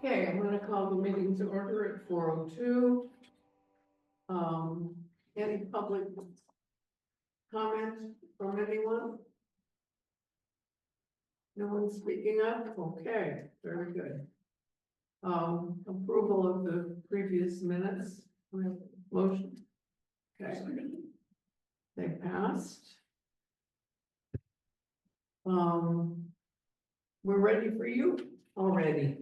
Okay, I'm gonna call the meeting to order at 4:02. Any public comment from anyone? No one speaking up? Okay, very good. Approval of the previous minutes, motion. Okay. They passed. We're ready for you already.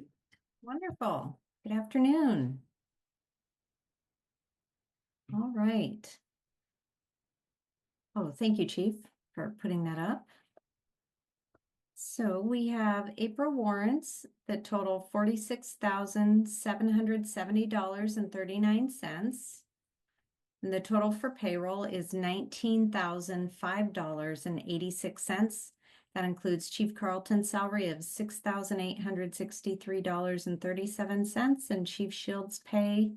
Wonderful. Good afternoon. All right. Oh, thank you, Chief, for putting that up. So we have April warrants that total $46,770.39. And the total for payroll is $19,005.86. That includes Chief Carlton's salary of $6,863.37 and Chief Shield's pay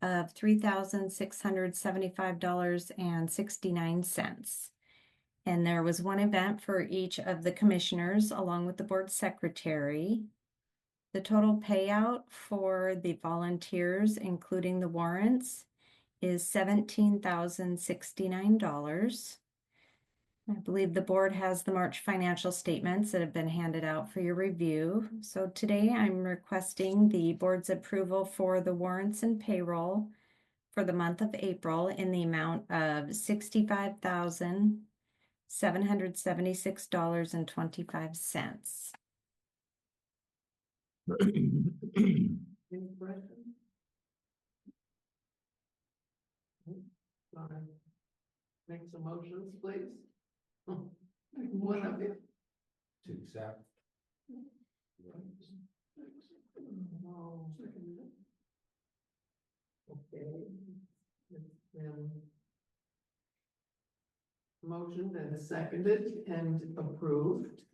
of $3,675.69. And there was one event for each of the commissioners along with the board secretary. The total payout for the volunteers, including the warrants, is $17,069. I believe the board has the March financial statements that have been handed out for your review. So today I'm requesting the board's approval for the warrants and payroll for the month of April in the amount of $65,776.25. Any questions? Make some motions, please. One of you. To accept. Okay. Motioned and seconded and approved.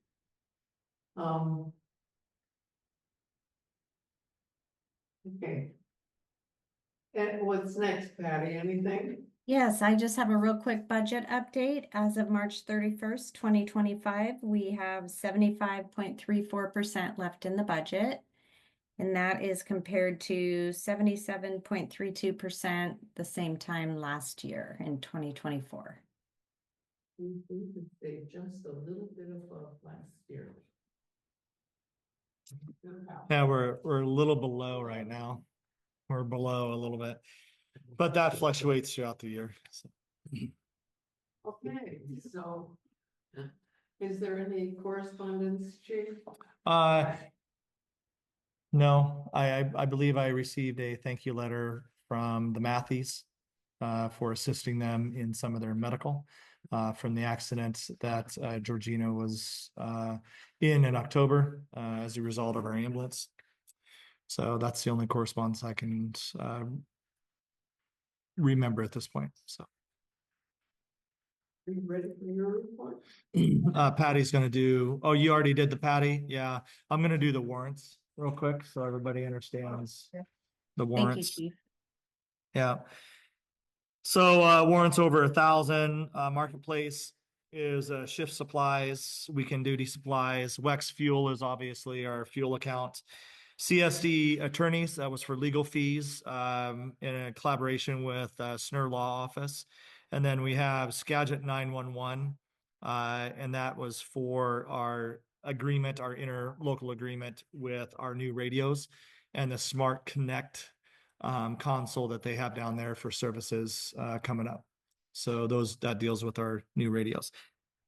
Okay. And what's next, Patty? Anything? Yes, I just have a real quick budget update. As of March 31st, 2025, we have 75.34% left in the budget. And that is compared to 77.32% the same time last year in 2024. We could stay just a little bit above last year. Yeah, we're a little below right now. We're below a little bit, but that fluctuates throughout the year. So. Okay, so is there any correspondence, Chief? No, I believe I received a thank you letter from the Matthews for assisting them in some of their medical from the accident that Georgina was in October as a result of our ambulance. So that's the only correspondence I can remember at this point. So. Are you ready for your report? Patty's going to do, oh, you already did the Patty? Yeah. I'm going to do the warrants real quick so everybody understands the warrants. Thank you, Chief. Yeah. So warrants over 1,000. Marketplace is shift supplies, weekend duty supplies. Wex Fuel is obviously our fuel account. CSD attorneys, that was for legal fees in a collaboration with Snur Law Office. And then we have Skagit 911, and that was for our agreement, our interlocal agreement with our new radios and the Smart Connect console that they have down there for services coming up. So that deals with our new radios.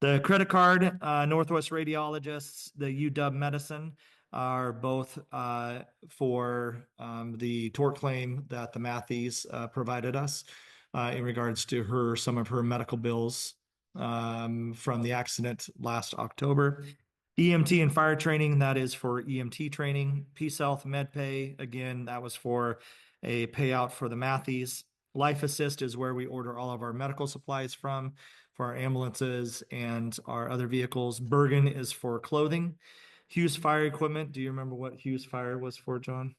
The credit card, Northwest Radiologists, the UW Medicine are both for the tort claim that the Matthews provided us in regards to some of her medical bills from the accident last October. EMT and fire training, that is for EMT training. Peace Health MedPay, again, that was for a payout for the Matthews. Life Assist is where we order all of our medical supplies from for our ambulances and our other vehicles. Bergen is for clothing. Hughes Fire Equipment, do you remember what Hughes Fire was for, John?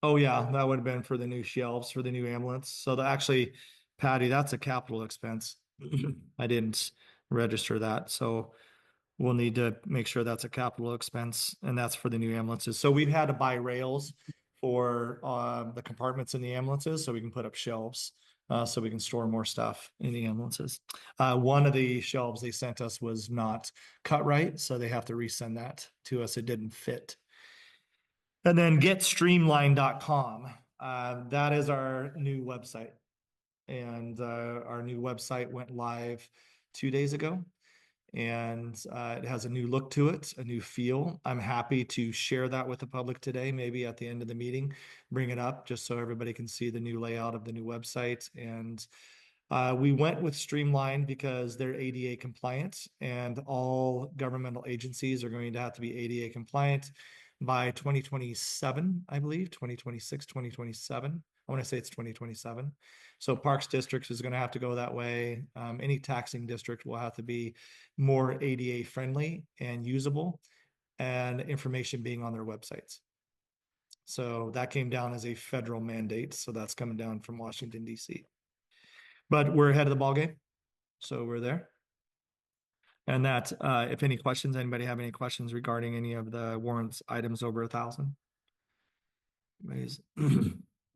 Oh yeah, that would have been for the new shelves for the new ambulance. So actually, Patty, that's a capital expense. I didn't register that. So we'll need to make sure that's a capital expense, and that's for the new ambulances. So we've had to buy rails for the compartments in the ambulances so we can put up shelves. So we can store more stuff in the ambulances. One of the shelves they sent us was not cut right, so they have to resend that to us. It didn't fit. And then getstreamline.com. That is our new website. And our new website went live 2 days ago. And it has a new look to it, a new feel. I'm happy to share that with the public today, maybe at the end of the meeting, bring it up just so everybody can see the new layout of the new website. And we went with Streamline because they're ADA compliant, and all governmental agencies are going to have to be ADA compliant by 2027, I believe, 2026, 2027. I want to say it's 2027. So Parks Districts is going to have to go that way. Any taxing district will have to be more ADA friendly and usable, and information being on their websites. So that came down as a federal mandate. So that's coming down from Washington, D.C. But we're ahead of the ballgame. So we're there. And that, if any questions, anybody have any questions regarding any of the warrants items over 1,000?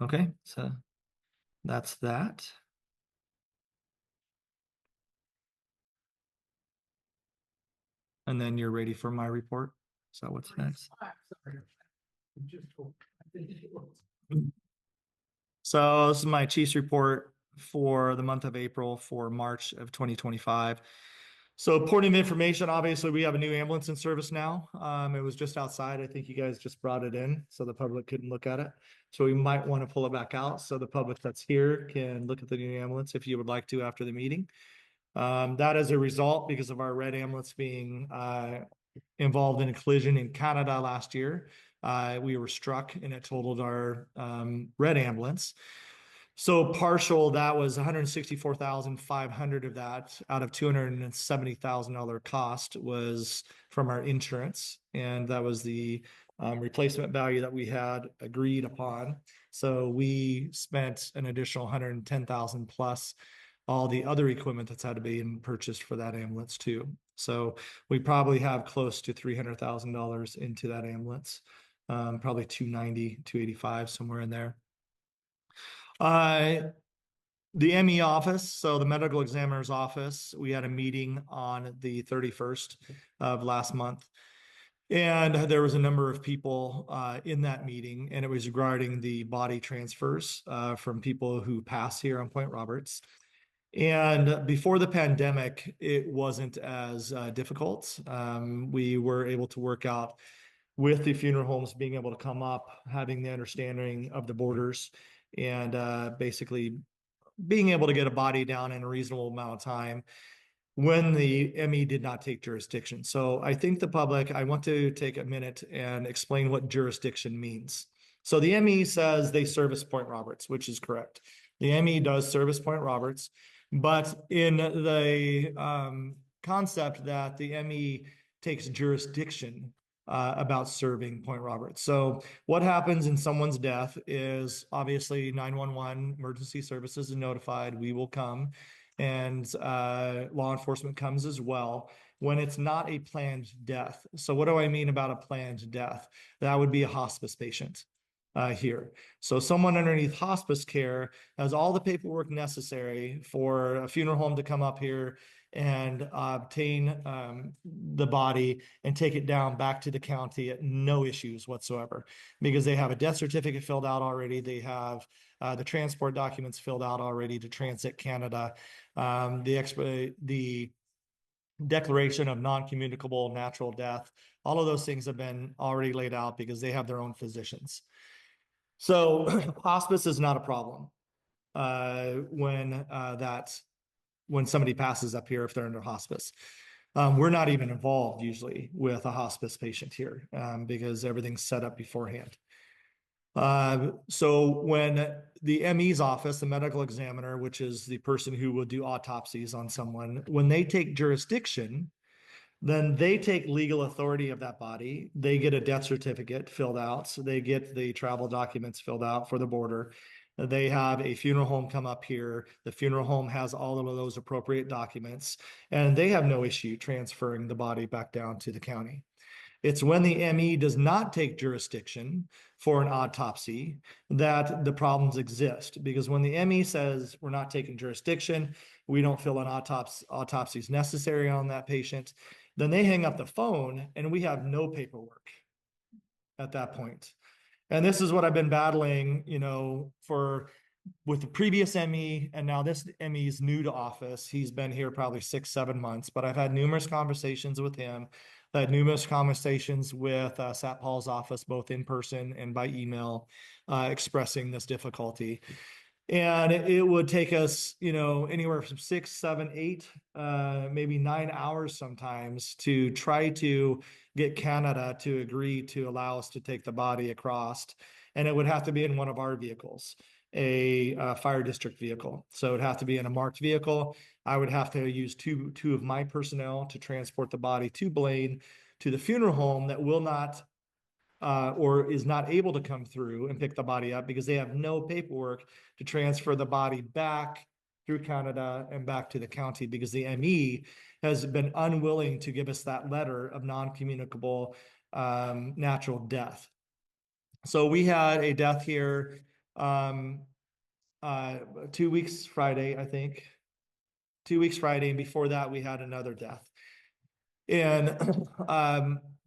Okay, so that's that. And then you're ready for my report. So what's next? I'm sorry. Just hope. I think it was. So this is my chief's report for the month of April for March of 2025. So point of information, obviously we have a new ambulance in service now. It was just outside. I think you guys just brought it in so the public couldn't look at it. So we might want to pull it back out so the public that's here can look at the new ambulance if you would like to after the meeting. That is a result because of our red ambulance being involved in a collision in Canada last year. We were struck and it totaled our red ambulance. So partial, that was $164,500 of that out of $270,000 cost was from our insurance. And that was the replacement value that we had agreed upon. So we spent an additional 110,000 plus all the other equipment that's had to be purchased for that ambulance too. So we probably have close to $300,000 into that ambulance, probably 290, 285, somewhere in there. The ME office, so the medical examiner's office, we had a meeting on the 31st of last month. And there was a number of people in that meeting, and it was regarding the body transfers from people who pass here on Point Roberts. And before the pandemic, it wasn't as difficult. We were able to work out with the funeral homes being able to come up, having the understanding of the borders, and basically being able to get a body down in a reasonable amount of time when the ME did not take jurisdiction. So I think the public, I want to take a minute and explain what jurisdiction means. So the ME says they service Point Roberts, which is correct. The ME does service Point Roberts, but in the concept that the ME takes jurisdiction about serving Point Roberts. So what happens in someone's death is obviously 911 emergency services is notified. We will come, and law enforcement comes as well when it's not a planned death. So what do I mean about a planned death? That would be a hospice patient here. So someone underneath hospice care has all the paperwork necessary for a funeral home to come up here and obtain the body and take it down back to the county at no issues whatsoever, because they have a death certificate filled out already. They have the transport documents filled out already to transit Canada. The declaration of non-communicable natural death, all of those things have been already laid out because they have their own physicians. So hospice is not a problem when somebody passes up here if they're under hospice. We're not even involved usually with a hospice patient here because everything's set up beforehand. So when the ME's office, the medical examiner, which is the person who will do autopsies on someone, when they take jurisdiction, then they take legal authority of that body. They get a death certificate filled out. So they get the travel documents filled out for the border. They have a funeral home come up here. The funeral home has all of those appropriate documents, and they have no issue transferring the body back down to the county. It's when the ME does not take jurisdiction for an autopsy that the problems exist. Because when the ME says we're not taking jurisdiction, we don't feel an autopsy is necessary on that patient, then they hang up the phone and we have no paperwork at that point. And this is what I've been battling, with the previous ME, and now this ME is new to office. He's been here probably 6-7 months, but I've had numerous conversations with him. I had numerous conversations with Sat Paul's office, both in person and by email, expressing this difficulty. And it would take us, anywhere from 6, 7, 8, maybe 9 hours sometimes to try to get Canada to agree to allow us to take the body across. And it would have to be in one of our vehicles, a fire district vehicle. So it'd have to be in a marked vehicle. I would have to use two of my personnel to transport the body to Blaine, to the funeral home that will not or is not able to come through and pick the body up because they have no paperwork to transfer the body back through Canada and back to the county, because the ME has been unwilling to give us that letter of non-communicable natural death. So we had a death here 2 weeks Friday, I think. 2 weeks Friday, and before that we had another death. And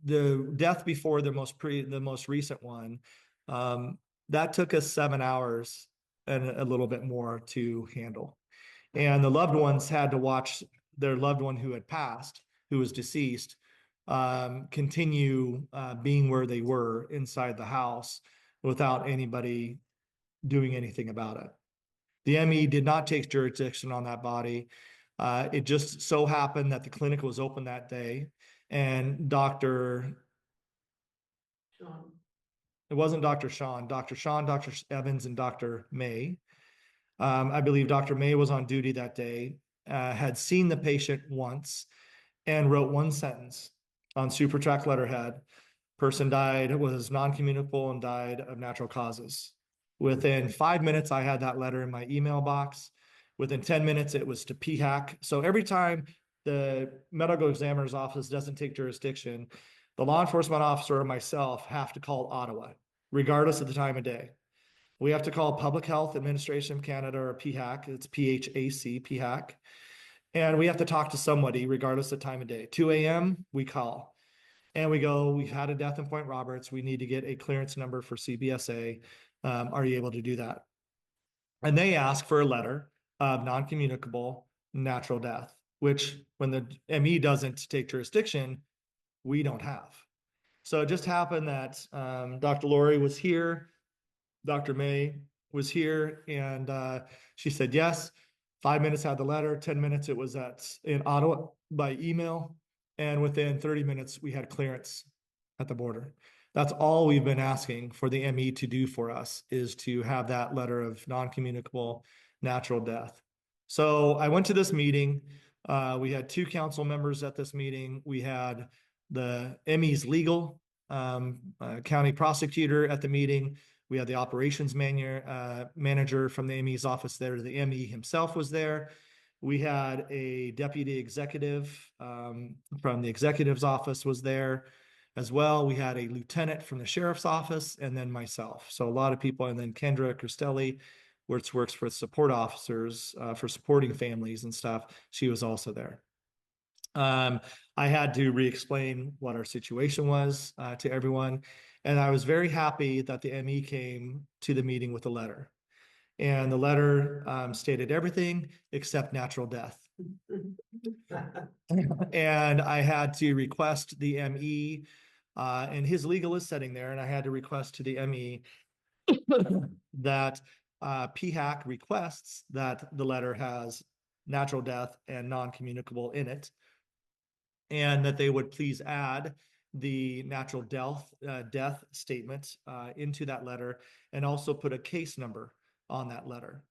the death before the most recent one, that took us 7 hours and a little bit more to handle. And the loved ones had to watch their loved one who had passed, who was deceased, continue being where they were inside the house without anybody doing anything about it. The ME did not take jurisdiction on that body. It just so happened that the clinic was open that day, and Dr. Sean. It wasn't Dr. Sean, Dr. Evans, and Dr. May. I believe Dr. May was on duty that day, had seen the patient once, and wrote one sentence on super track letterhead. Person died, was non-communicable, and died of natural causes. Within 5 minutes, I had that letter in my email box. Within 10 minutes, it was to PHAC. So every time the medical examiner's office doesn't take jurisdiction, the law enforcement officer or myself have to call Ottawa, regardless of the time of day. We have to call Public Health Administration of Canada, or PHAC. It's PHAC, PHAC. And we have to talk to somebody regardless of time of day. 2 a.m., we call. And we go, we've had a death in Point Roberts. We need to get a clearance number for CBSA. Are you able to do that? And they ask for a letter of non-communicable natural death, which when the ME doesn't take jurisdiction, we don't have. So it just happened that Dr. Lori was here, Dr. May was here, and she said yes. 5 minutes had the letter, 10 minutes it was in Ottawa by email, and within 30 minutes we had clearance at the border. That's all we've been asking for the ME to do for us, is to have that letter of non-communicable natural death. So I went to this meeting. We had 2 council members at this meeting. We had the ME's legal county prosecutor at the meeting. We had the operations manager from the ME's office there. The ME himself was there. We had a deputy executive from the executive's office was there as well. We had a lieutenant from the sheriff's office, and then myself. So a lot of people, and then Kendra Cristelli, which works for support officers for supporting families and stuff. She was also there. I had to re-explain what our situation was to everyone. And I was very happy that the ME came to the meeting with a letter. And the letter stated everything except natural death. And I had to request the ME, and his legal is sitting there, and I had to request to the ME that PHAC requests that the letter has natural death and non-communicable in it, and that they would please add the natural death statement into that letter, and also put a case number on that letter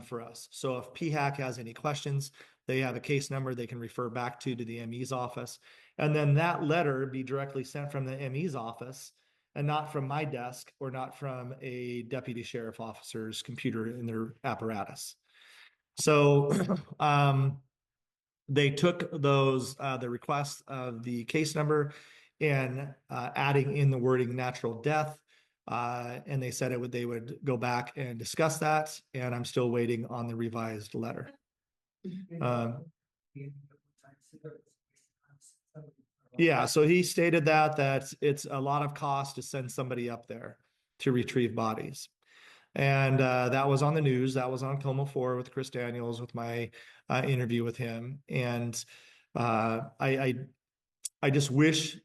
for us. So if PHAC has any questions, they have a case number they can refer back to the ME's office. And then that letter be directly sent from the ME's office and not from my desk or not from a deputy sheriff officer's computer in their apparatus. So they took those, the request of the case number and adding in the wording natural death. And they said they would go back and discuss that. And I'm still waiting on the revised letter. Yeah, so he stated that it's a lot of cost to send somebody up there to retrieve bodies. And that was on the news. That was on Como 4 with Chris Daniels with my interview with him. And I just wish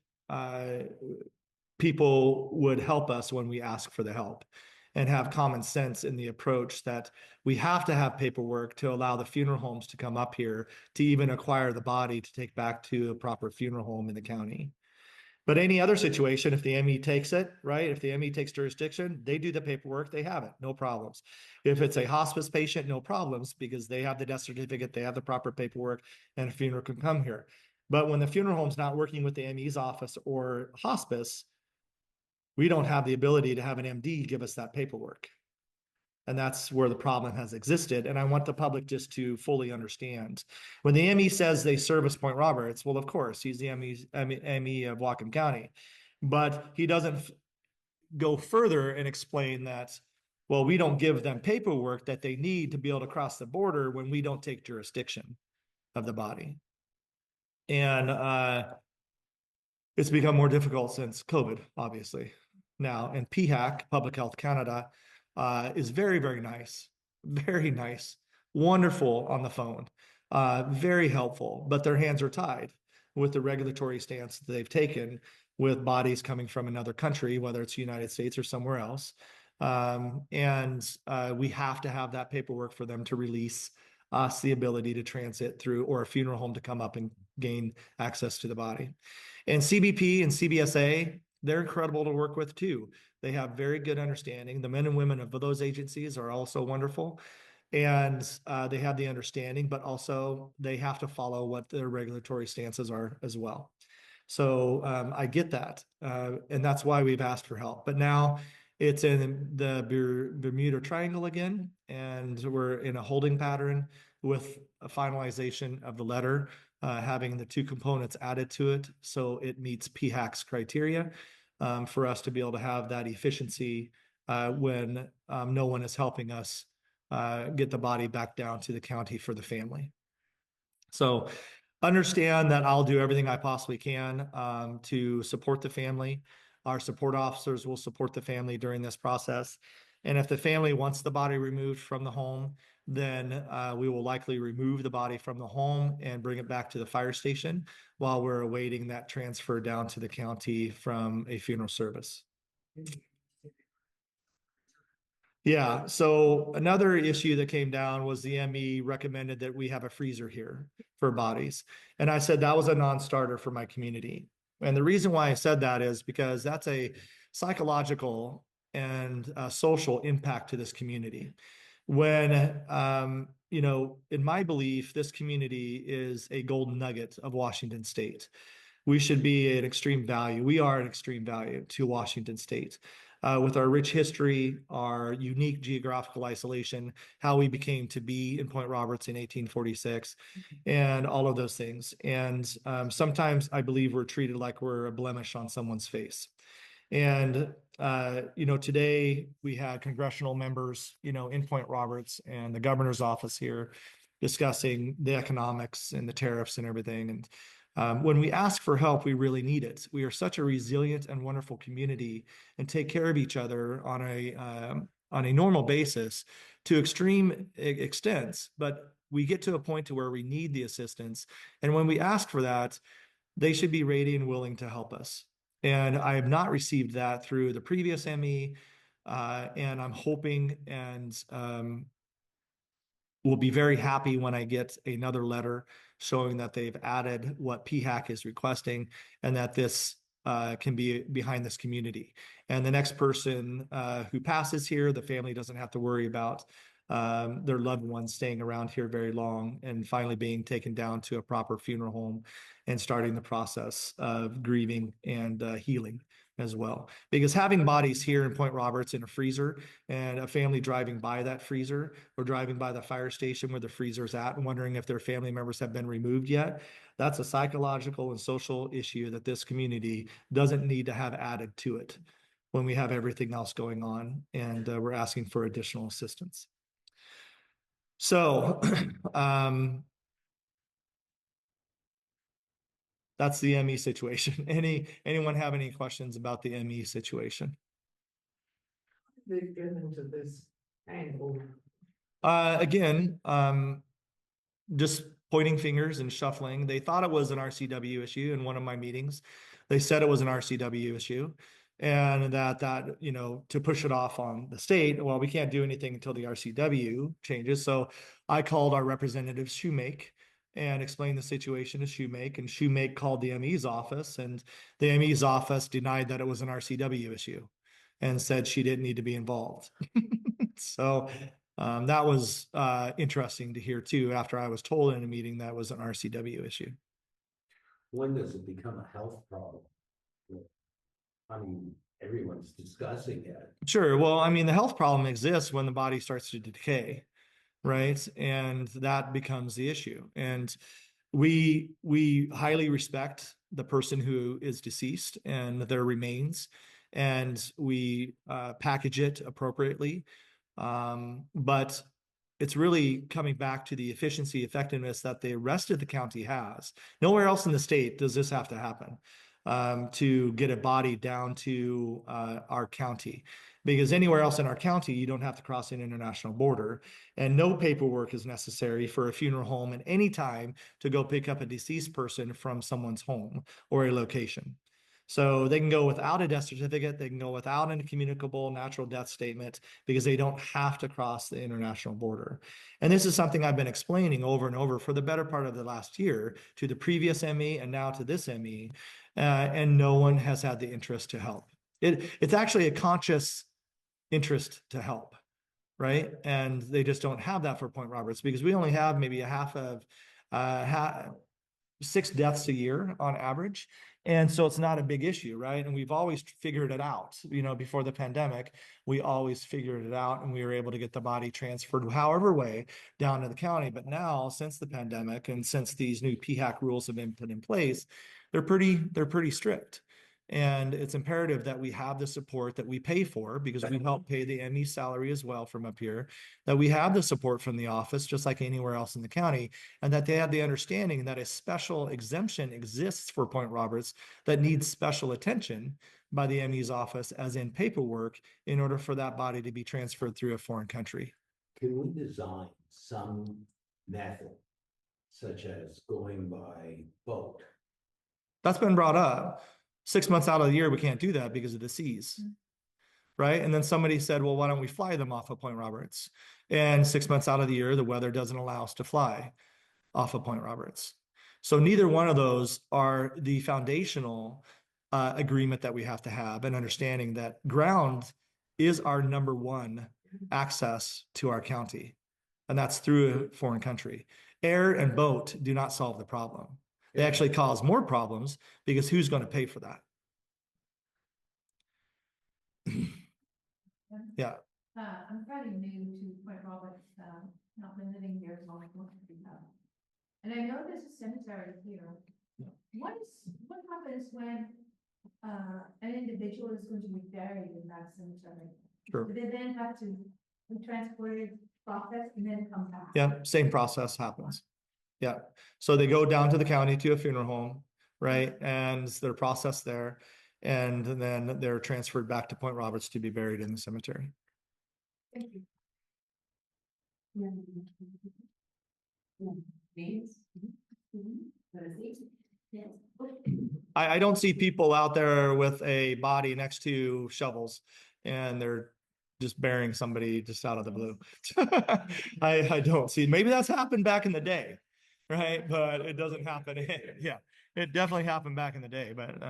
people would help us when we ask for the help and have common sense in the approach that we have to have paperwork to allow the funeral homes to come up here to even acquire the body to take back to a proper funeral home in the county. But any other situation, if the ME takes it, right? If the ME takes jurisdiction, they do the paperwork, they have it, no problems. If it's a hospice patient, no problems because they have the death certificate, they have the proper paperwork, and a funeral can come here. But when the funeral home's not working with the ME's office or hospice, we don't have the ability to have an MD give us that paperwork. And that's where the problem has existed. And I want the public just to fully understand. When the ME says they service Point Roberts, well, of course, he's the ME of Whatcom County. But he doesn't go further and explain that, well, we don't give them paperwork that they need to be able to cross the border when we don't take jurisdiction of the body. And it's become more difficult since COVID, obviously. Now, and PHAC, Public Health Canada, is very, very nice, wonderful on the phone, very helpful, but their hands are tied with the regulatory stance that they've taken with bodies coming from another country, whether it's the United States or somewhere else. And we have to have that paperwork for them to release us the ability to transit through, or a funeral home to come up and gain access to the body. And CBP and CBSA, they're incredible to work with too. They have very good understanding. The men and women of those agencies are also wonderful. And they have the understanding, but also they have to follow what their regulatory stances are as well. So I get that. And that's why we've asked for help. But now it's in the Bermuda Triangle again, and we're in a holding pattern with a finalization of the letter, having the two components added to it so it meets PHAC's criteria for us to be able to have that efficiency when no one is helping us get the body back down to the county for the family. So understand that I'll do everything I possibly can to support the family. Our support officers will support the family during this process. And if the family wants the body removed from the home, then we will likely remove the body from the home and bring it back to the fire station while we're awaiting that transfer down to the county from a funeral service. Yeah, so another issue that came down was the ME recommended that we have a freezer here for bodies. And I said that was a non-starter for my community. And the reason why I said that is because that's a psychological and social impact to this community. When, in my belief, this community is a golden nugget of Washington State. We should be an extreme value. We are an extreme value to Washington State. With our rich history, our unique geographical isolation, how we became to be in Point Roberts in 1846, and all of those things. And sometimes I believe we're treated like we're a blemish on someone's face. And, today we had congressional members, in Point Roberts and the governor's office here discussing the economics and the tariffs and everything. And when we ask for help, we really need it. We are such a resilient and wonderful community and take care of each other on a normal basis to extreme extents. But we get to a point to where we need the assistance. And when we ask for that, they should be ready and willing to help us. And I have not received that through the previous ME. And I'm hoping and will be very happy when I get another letter showing that they've added what PHAC is requesting and that this can be behind this community. And the next person who passes here, the family doesn't have to worry about their loved ones staying around here very long and finally being taken down to a proper funeral home and starting the process of grieving and healing as well. Because having bodies here in Point Roberts in a freezer and a family driving by that freezer or driving by the fire station where the freezer's at and wondering if their family members have been removed yet, that's a psychological and social issue that this community doesn't need to have added to it when we have everything else going on, and we're asking for additional assistance. So, that's the ME situation. Anyone have any questions about the ME situation? They get into this angle. Again, just pointing fingers and shuffling. They thought it was an RCW issue in one of my meetings. They said it was an RCW issue, and that you know, to push it off on the state. Well, we can't do anything until the RCW changes. So I called our representative Shoemake and explained the situation to Shoemake, and Shoemake called the ME's office, and the ME's office denied that it was an RCW issue and said she didn't need to be involved. So that was interesting to hear too, after I was told in a meeting that was an RCW issue. When does it become a health problem? I mean, everyone's discussing it. Sure. Well, I mean, the health problem exists when the body starts to decay, right? And that becomes the issue. And we highly respect the person who is deceased and their remains, and we package it appropriately. But it's really coming back to the efficiency, effectiveness that the rest of the county has. Nowhere else in the state does this have to happen to get a body down to our county. Because anywhere else in our county, you don't have to cross an international border, and no paperwork is necessary for a funeral home at any time to go pick up a deceased person from someone's home or a location. So they can go without a death certificate, they can go without a communicable natural death statement, because they don't have to cross the international border. And this is something I've been explaining over and over for the better part of the last year to the previous ME and now to this ME, and no one has had the interest to help. It's actually a conscious interest to help, right? And they just don't have that for Point Roberts, because we only have maybe a half of 6 deaths a year on average. And so it's not a big issue, right? And we've always figured it out. You know, before the pandemic, we always figured it out, and we were able to get the body transferred however way down to the county. But now, since the pandemic and since these new PHAC rules have been put in place, they're pretty strict. And it's imperative that we have the support that we pay for, because we help pay the ME salary as well from up here, that we have the support from the office, just like anywhere else in the county, and that they have the understanding that a special exemption exists for Point Roberts that needs special attention by the ME's office, as in paperwork, in order for that body to be transferred through a foreign country. Can we design some method, such as going by boat? That's been brought up. 6 months out of the year, we can't do that because of the seas. Right? And then somebody said, well, why don't we fly them off of Point Roberts? And 6 months out of the year, the weather doesn't allow us to fly off of Point Roberts. So neither one of those are the foundational agreement that we have to have, and understanding that ground is our number one access to our county, and that's through a foreign country. Air and boat do not solve the problem. They actually cause more problems, because who's going to pay for that? Yeah. I'm fairly new to Point Roberts, not been living here as long as most of you have. And I know there's a cemetery here. What happens when an individual is going to be buried in that cemetery? Sure. Do they then have to be transported, processed, and then come back? Yeah, same process happens. Yeah. So they go down to the county to a funeral home, right? And they're processed there. And then they're transferred back to Point Roberts to be buried in the cemetery. Thank you. I don't see people out there with a body next to shovels, and they're just burying somebody just out of the blue. I don't see. Maybe that's happened back in the day, right? But it doesn't happen. Yeah, it definitely happened back in the day. But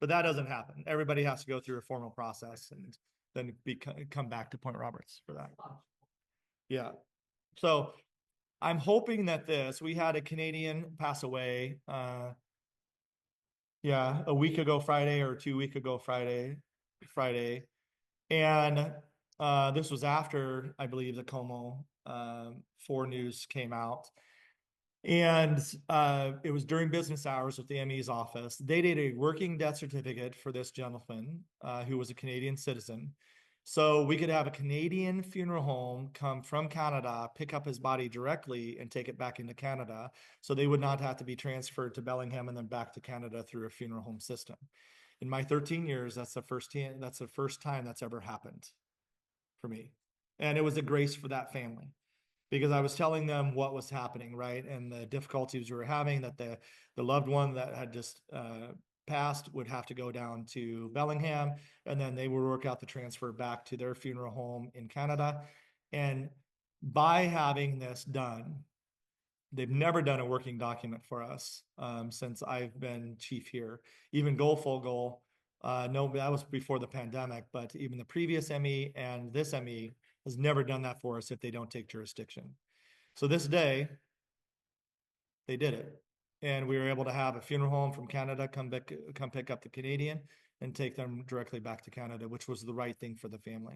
but that doesn't happen. Everybody has to go through a formal process and then come back to Point Roberts for that. Yeah. So I'm hoping that we had a Canadian pass away Yeah, a week ago Friday or 2 week ago Friday. And this was after, I believe, the Como 4 news came out. And it was during business hours with the ME's office. They did a working death certificate for this gentleman who was a Canadian citizen. So we could have a Canadian funeral home come from Canada, pick up his body directly and take it back into Canada. So they would not have to be transferred to Bellingham and then back to Canada through a funeral home system. In my 13 years, that's the first time that's ever happened for me. And it was a grace for that family because I was telling them what was happening, right? And the difficulties we were having, that the loved one that had just passed would have to go down to Bellingham, and then they would work out the transfer back to their funeral home in Canada. And by having this done, they've never done a working document for us since I've been chief here. Even Goalfogel, no, that was before the pandemic, but even the previous ME and this ME has never done that for us if they don't take jurisdiction. So this day, they did it. And we were able to have a funeral home from Canada come pick up the Canadian and take them directly back to Canada, which was the right thing for the family.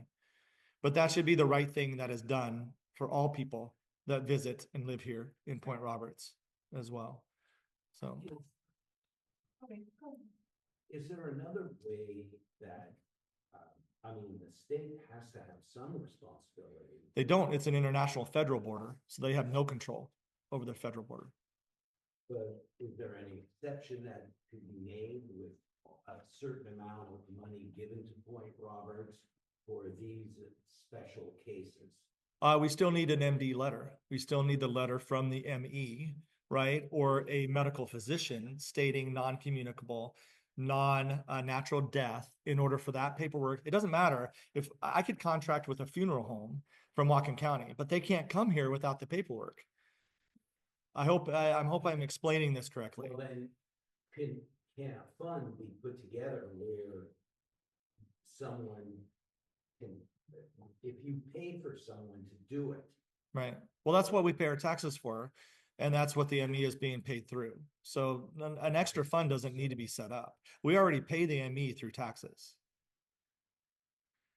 But that should be the right thing that is done for all people that visit and live here in Point Roberts as well. So Is there another way that, I mean, the state has to have some responsibility? they don't, it's an international federal border, so they have no control over the federal border. But is there any exception that could be made with a certain amount of money given to Point Roberts for these special cases? We still need an MD letter. We still need the letter from the ME, right? Or a medical physician stating non-communicable, non-natural death in order for that paperwork. It doesn't matter if I could contract with a funeral home from Whatcom County, but they can't come here without the paperwork. I hope I'm explaining this correctly. Well, then, can a fund be put together where someone can, if you pay for someone to do it? Right. Well, that's what we pay our taxes for. And that's what the ME is being paid through. So an extra fund doesn't need to be set up. We already pay the ME through taxes.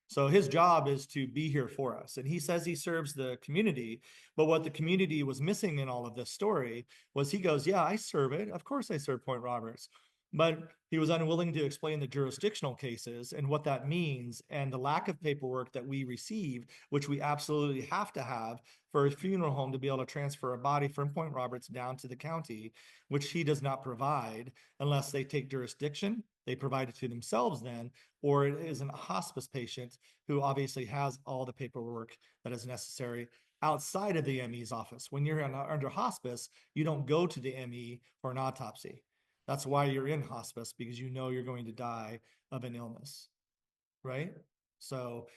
So his job is to be here for us. And he says he serves the community. But what the community was missing in all of this story was he goes, yeah, I serve it. Of course I serve Point Roberts. But he was unwilling to explain the jurisdictional cases and what that means and the lack of paperwork that we receive, which we absolutely have to have for a funeral home to be able to transfer a body from Point Roberts down to the county, which he does not provide unless they take jurisdiction. They provide it to themselves then, or it is a hospice patient who obviously has all the paperwork that is necessary outside of the ME's office. When you're under hospice, you don't go to the ME for an autopsy. That's why you're in hospice, because you know you're going to die of an illness, right? So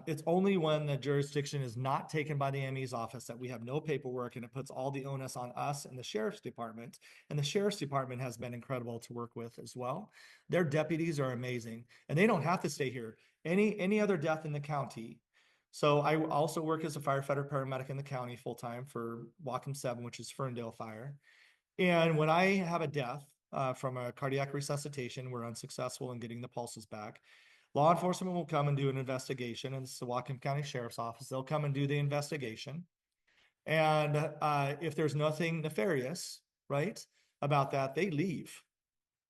it's only when the jurisdiction is not taken by the ME's office that we have no paperwork, and it puts all the onus on us and the sheriff's department. And the sheriff's department has been incredible to work with as well. Their deputies are amazing, and they don't have to stay here. Any other death in the county. So I also work as a firefighter paramedic in the county full-time for Whatcom 7, which is Ferndale Fire. And when I have a death from a cardiac resuscitation, we're unsuccessful in getting the pulses back. Law enforcement will come and do an investigation, and it's the Whatcom County Sheriff's Office. They'll come and do the investigation. And if there's nothing nefarious, right, about that, they leave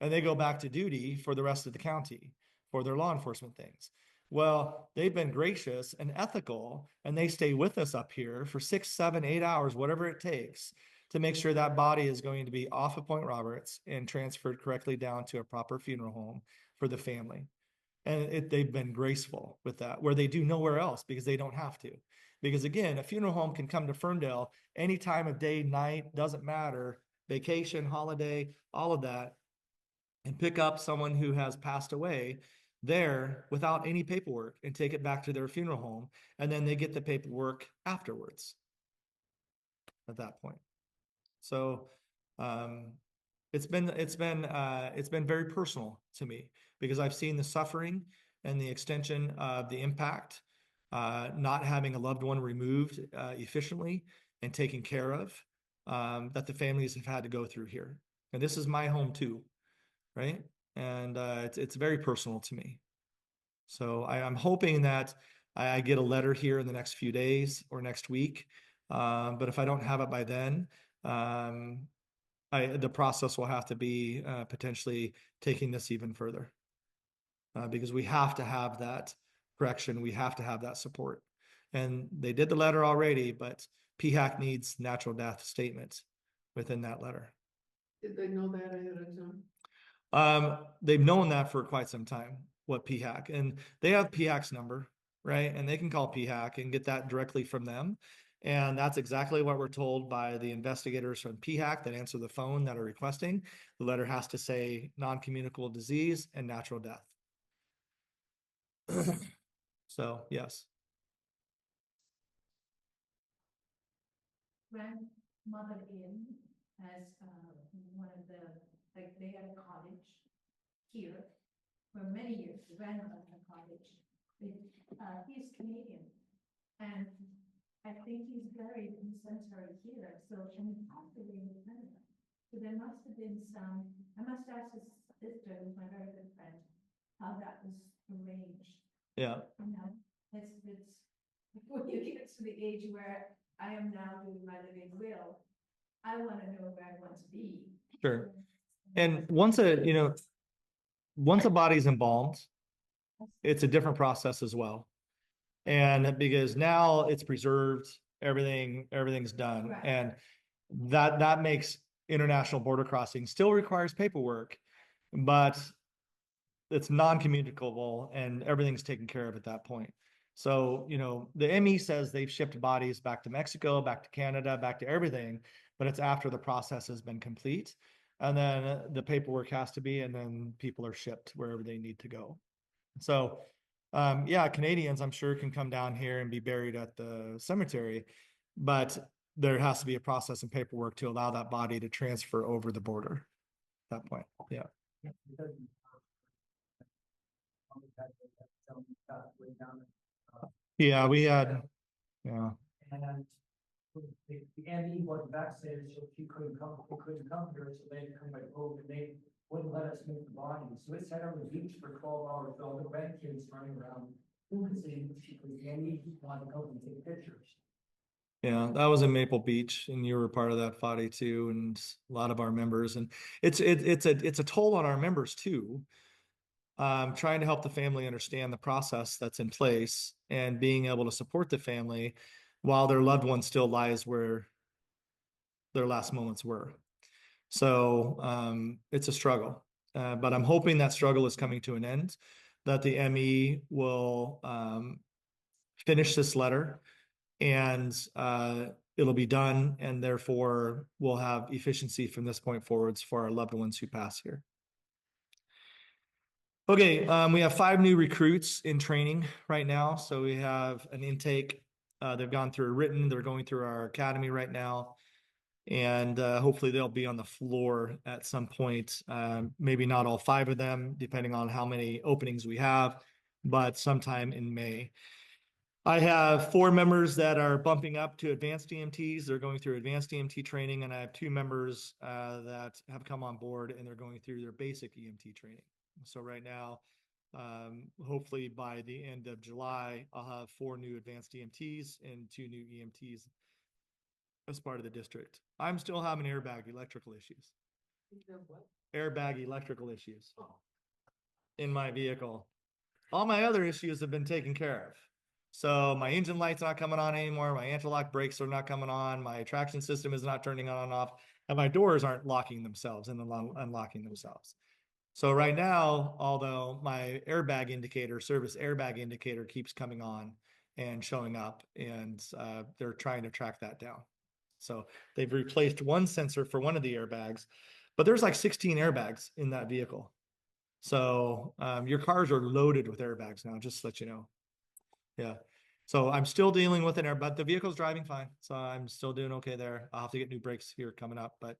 and they go back to duty for the rest of the county for their law enforcement things. Well, they've been gracious and ethical, and they stay with us up here for 6, 7, 8 hours, whatever it takes, to make sure that body is going to be off of Point Roberts and transferred correctly down to a proper funeral home for the family. And they've been graceful with that, where they do nowhere else because they don't have to. Because again, a funeral home can come to Ferndale any time of day, night, doesn't matter, vacation, holiday, all of that, and pick up someone who has passed away there without any paperwork and take it back to their funeral home. And then they get the paperwork afterwards at that point. So it's been very personal to me because I've seen the suffering and the extension of the impact, not having a loved one removed efficiently and taken care of, that the families have had to go through here. And this is my home too, right? And it's very personal to me. So I'm hoping that I get a letter here in the next few days or next week. But if I don't have it by then, the process will have to be potentially taking this even further. Because we have to have that correction, we have to have that support. And they did the letter already, but PHAC needs natural death statement within that letter. Did they know that ahead of time? They've known that for quite some time, what PHAC, and they have PHAC's number, right? And they can call PHAC and get that directly from them. And that's exactly what we're told by the investigators from PHAC that answer the phone that are requesting. The letter has to say non-communicable disease and natural death. So, yes. Grandmother in as one of the, like, they had a cottage here for many years. The grandmother had a cottage. He's Canadian, and I think he's buried in the cemetery here. So, and he passed away in Canada. So there must have been some. I must ask his sister, who's my very good friend, how that was arranged. Yeah. You know, it's when you get to the age where I am now doing my living will, I want to know where I want to be. Sure. And once a body's embalmed, it's a different process as well. And because now it's preserved, everything's done. Right. And that makes international border crossing still requires paperwork, but it's non-communicable and everything's taken care of at that point. So, the ME says they've shipped bodies back to Mexico, back to Canada, back to everything, but it's after the process has been complete. And then the paperwork has to be, and then people are shipped wherever they need to go. So, yeah, Canadians, I'm sure, can come down here and be buried at the cemetery, but there has to be a process and paperwork to allow that body to transfer over the border at that point. Yeah. Yeah, we had, yeah. And the ME wasn't vaccinated, so he couldn't come here, so they had to come by road, and they wouldn't let us move the body. So it sat on the beach for 12 hours, with all the grandkids running around. Because the ME wanted to go and take pictures. Yeah, that was in Maple Beach, and you were part of that body too, and a lot of our members. And it's a toll on our members too. Trying to help the family understand the process that's in place and being able to support the family while their loved one still lies where their last moments were. So it's a struggle, but I'm hoping that struggle is coming to an end, that the ME will finish this letter and it'll be done, and therefore we'll have efficiency from this point forwards for our loved ones who pass here. Okay, we have 5 new recruits in training right now. So we have an intake. They've gone through a written, they're going through our academy right now. And hopefully they'll be on the floor at some point. Maybe not all 5 of them, depending on how many openings we have, but sometime in May. I have 4 members that are bumping up to advanced EMTs. They're going through advanced EMT training, and I have 2 members that have come on board and they're going through their basic EMT training. So right now, hopefully by the end of July, I'll have 4 new advanced EMTs and 2 new EMTs as part of the district. I'm still having airbag electrical issues. Airbag electrical issues in my vehicle. All my other issues have been taken care of. So my engine light's not coming on anymore. My anti-lock brakes are not coming on. My traction system is not turning on and off. And my doors aren't locking themselves and unlocking themselves. So right now, although my airbag indicator, service airbag indicator keeps coming on and showing up, and they're trying to track that down. So they've replaced one sensor for one of the airbags, but there's like 16 airbags in that vehicle. So your cars are loaded with airbags now, just to let you know. Yeah. So I'm still dealing with an air, but the vehicle's driving fine. So I'm still doing okay there. I'll have to get new brakes here coming up, but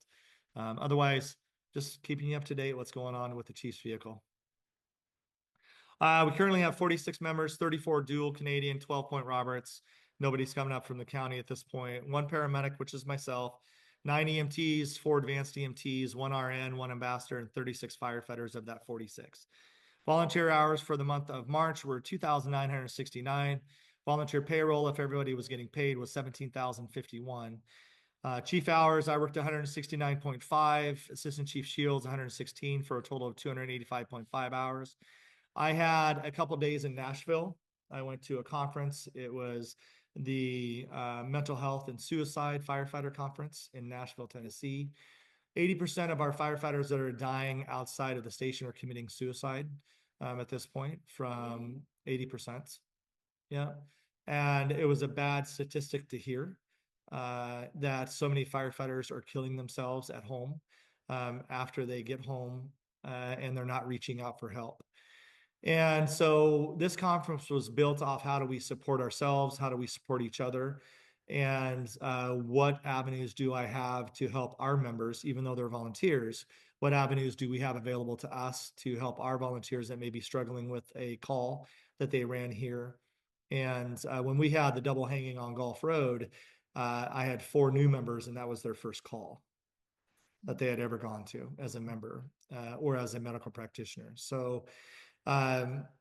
otherwise, just keeping you up to date what's going on with the Chiefs vehicle. We currently have 46 members, 34 dual Canadian, 12 Point Roberts. Nobody's coming up from the county at this point. 1 paramedic, which is myself, 9 EMTs, 4 advanced EMTs, 1 RN, 1 ambassador, and 36 firefighters of that 46. Volunteer hours for the month of March were 2,969. Volunteer payroll, if everybody was getting paid, was 17,051. Chief hours, I worked 169.5, Assistant Chief Shields 116 for a total of 285.5 hours. I had a couple days in Nashville. I went to a conference. It was the Mental Health and Suicide Firefighter Conference in Nashville, Tennessee. 80% of our firefighters that are dying outside of the station are committing suicide at this point, from 80%. Yeah. And it was a bad statistic to hear that so many firefighters are killing themselves at home after they get home and they're not reaching out for help. And so this conference was built off how do we support ourselves, how do we support each other, and what avenues do I have to help our members, even though they're volunteers, what avenues do we have available to us to help our volunteers that may be struggling with a call that they ran here. And when we had the double hanging on Gulf Road, I had 4 new members, and that was their first call that they had ever gone to as a member or as a medical practitioner. So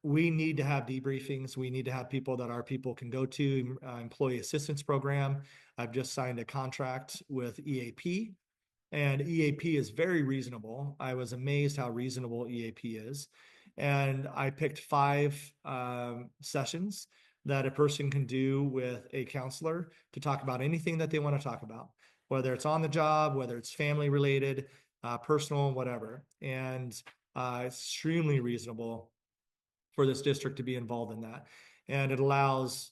we need to have debriefings. We need to have people that our people can go to, employee assistance program. I've just signed a contract with EAP, and EAP is very reasonable. I was amazed how reasonable EAP is. And I picked 5 sessions that a person can do with a counselor to talk about anything that they want to talk about, whether it's on the job, whether it's family related, personal, whatever. And it's extremely reasonable for this district to be involved in that. And it allows,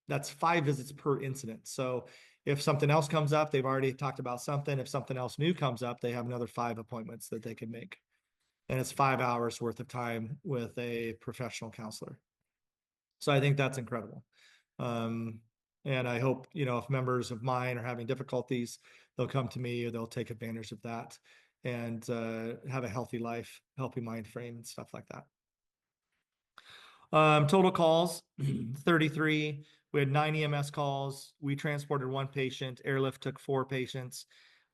that's 5 visits per incident. So if something else comes up, they've already talked about something. If something else new comes up, they have another 5 appointments that they can make. And it's 5 hours worth of time with a professional counselor. So I think that's incredible. And I hope, if members of mine are having difficulties, they'll come to me or they'll take advantage of that and have a healthy life, healthy mind frame and stuff like that. Total calls, 33. We had 9 EMS calls. We transported 1 patient. Airlift took 4 patients.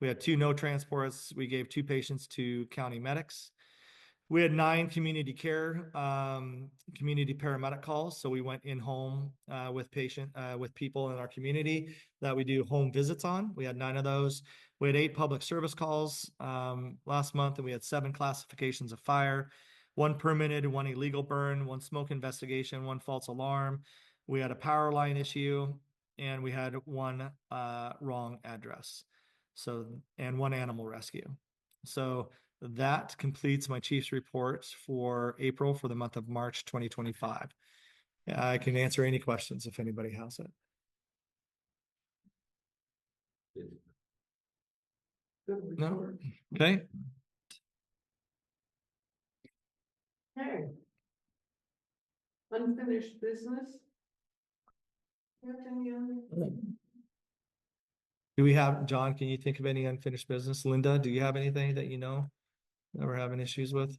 We had 2 no transports. We gave 2 patients to county medics. We had 9 community care, community paramedic calls. So we went in home with people in our community that we do home visits on. We had 9 of those. We had 8 public service calls last month, and we had 7 classifications of fire, 1 permitted, 1 illegal burn, 1 smoke investigation, 1 false alarm. We had a power line issue, and we had 1 wrong address. So, and 1 animal rescue. So that completes my chief's report for April for the month of March 2025. I can answer any questions if anybody has it. Good No? report. Okay. Okay. Unfinished business? You have any other? Do we have, John, can you think of any unfinished business? Linda, do you have anything that that we're having issues with?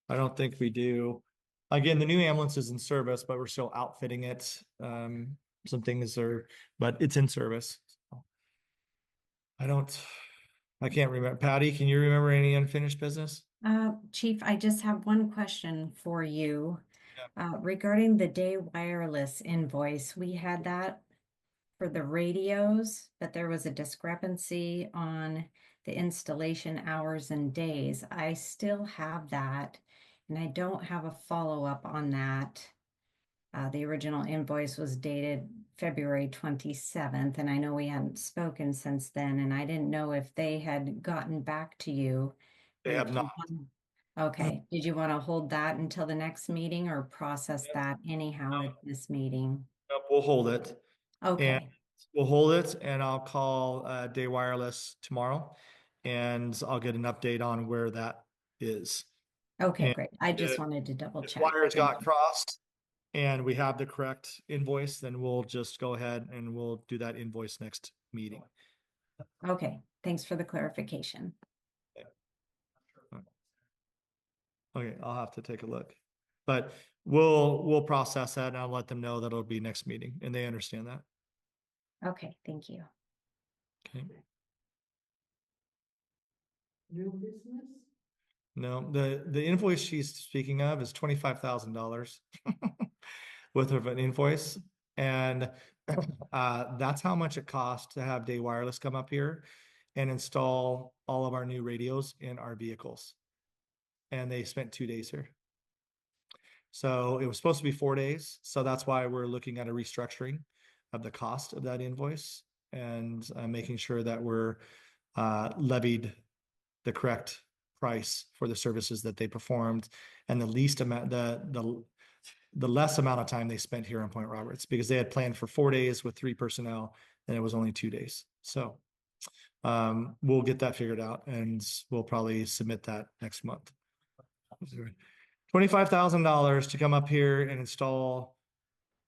I don't think we do. Again, the new ambulance is in service, but we're still outfitting it. Some things but it's in service. I can't remember. Patty, can you remember any unfinished business? Chief, I just have one question for you. Regarding the day wireless invoice, we had that for the radios, but there was a discrepancy on the installation hours and days. I still have that, and I don't have a follow-up on that. The original invoice was dated February 27th, and I know we hadn't spoken since then, and I didn't know if they had gotten back to you. They have not. Okay, did you want to hold that until the next meeting or process that anyhow at this meeting? Nope, we'll hold it. Okay, We'll hold it, and I'll call Day Wireless tomorrow, and I'll get an update on where that is. okay, And great. I just wanted to double if check. wires Thank got you. crossed and we have the correct invoice, then we'll just go ahead and we'll do that invoice next meeting. Okay, thanks for the clarification. Okay, I'll have to take a look. But we'll process that and I'll let them know that it'll be next meeting, and they understand that. Okay, thank you. Okay. New business? No, the invoice she's speaking of is $25,000 with of an invoice. And that's how much it costs to have Day Wireless come up here and install all of our new radios in our vehicles. And they spent 2 days here. So it was supposed to be 4 days. So that's why we're looking at a restructuring of the cost of that invoice and making sure that we're levied the correct price for the services that they performed and the least amount, the less amount of time they spent here in Point Roberts, because they had planned for 4 days with 3 personnel and it was only 2 days. So we'll get that figured out and we'll probably submit that next month. $25,000 to come up here and install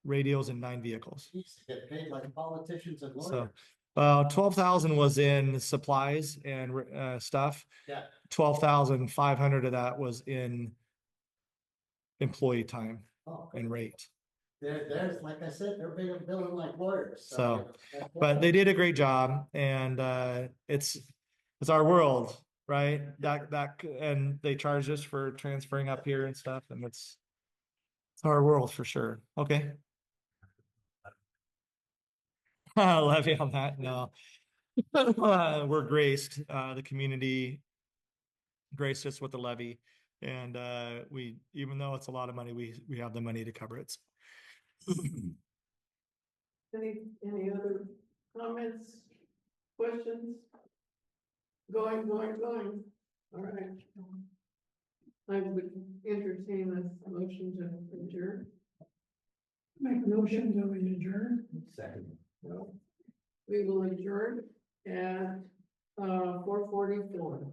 radios in 9 vehicles. Get paid like politicians and So, lawyers. 12,000 was in supplies and stuff. Yeah. 12,500 of that was in employee time Oh, and rate. there's, like I said, they're billing like lawyers. So, that's what- but they did a great job, and it's our world, right? And they charged us for transferring up here and stuff, and it's our world for sure. Okay. Levy on that, no. We're graced, the community graced us with the levy, and we, even though it's a lot of money, we have the money to cover it. Any other comments, questions? Going. All right. I would entertain a motion to adjourn. Make a motion to adjourn. Second. No. We will adjourn at 4:44.